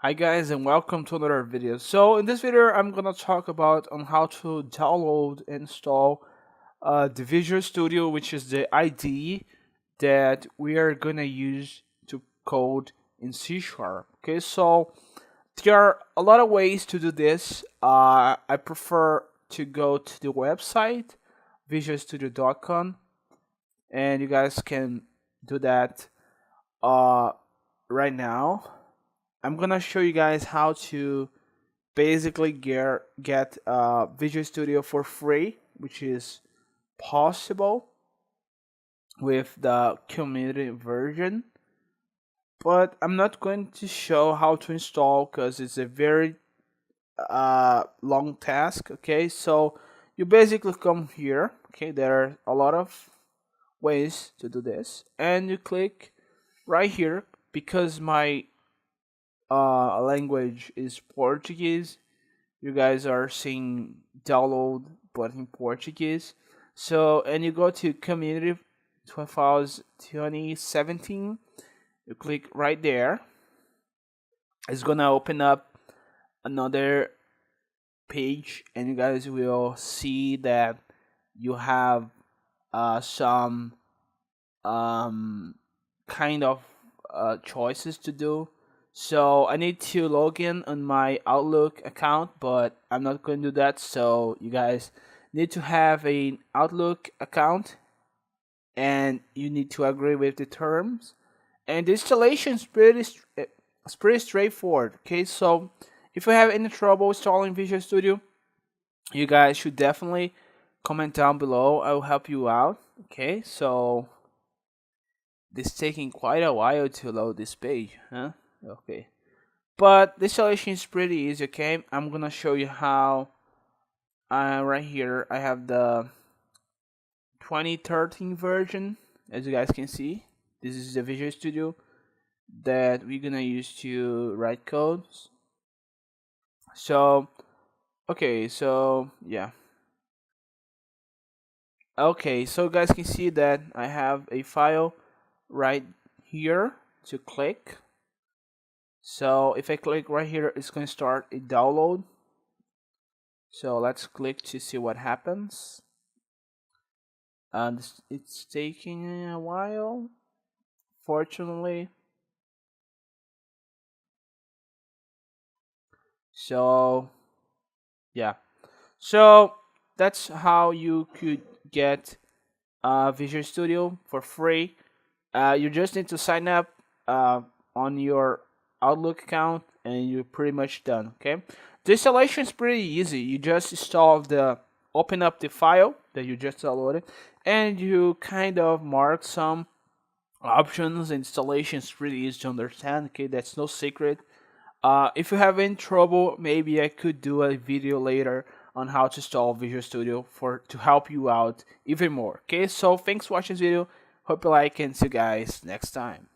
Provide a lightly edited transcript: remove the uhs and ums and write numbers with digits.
Hi guys and welcome to another video. So in this video I'm gonna talk about on how to download and install the Visual Studio, which is the IDE that we are gonna use to code in C Sharp. Okay, so there are a lot of ways to do this. I prefer to go to the website visualstudio.com, and you guys can do that uh, right now. I'm gonna show you guys how to basically get Visual Studio for free, which is possible with the community version. But I'm not going to show how to install because it's a very long task. Okay, so you basically come here. Okay, there are a lot of ways to do this, and you click right here because my language is Portuguese. You guys are seeing download but in Portuguese. So and you go to community 2017. You click right there. It's gonna open up another page, and you guys will see that you have some um, kind of choices to do. So I need to log in on my Outlook account, but I'm not going to do that. So you guys need to have an Outlook account, and you need to agree with the terms. And the installation is it's pretty straightforward. Okay, so if you have any trouble installing Visual Studio, you guys should definitely comment down below. I will help you out. Okay, so this is taking quite a while to load this page, huh? Okay, but the installation is pretty easy. Okay, I'm gonna show you how. Right here I have the 2013 version. As you guys can see, this is the Visual Studio that we're gonna use to write codes. So okay, so yeah. Okay, so you guys can see that I have a file right here to click. So if I click right here, it's going to start a download. So let's click to see what happens. And it's taking a while, fortunately. So yeah, so that's how you could get Visual Studio for free. You just need to sign up on your Outlook account, and you're pretty much done. Okay, the installation is pretty easy. You just open up the file that you just downloaded, and you kind of mark some options. Installation is pretty easy to understand. Okay, that's no secret. If you have any trouble, maybe I could do a video later on how to install Visual Studio to help you out even more. Okay, so thanks for watching this video. Hope you like, and see you guys next time.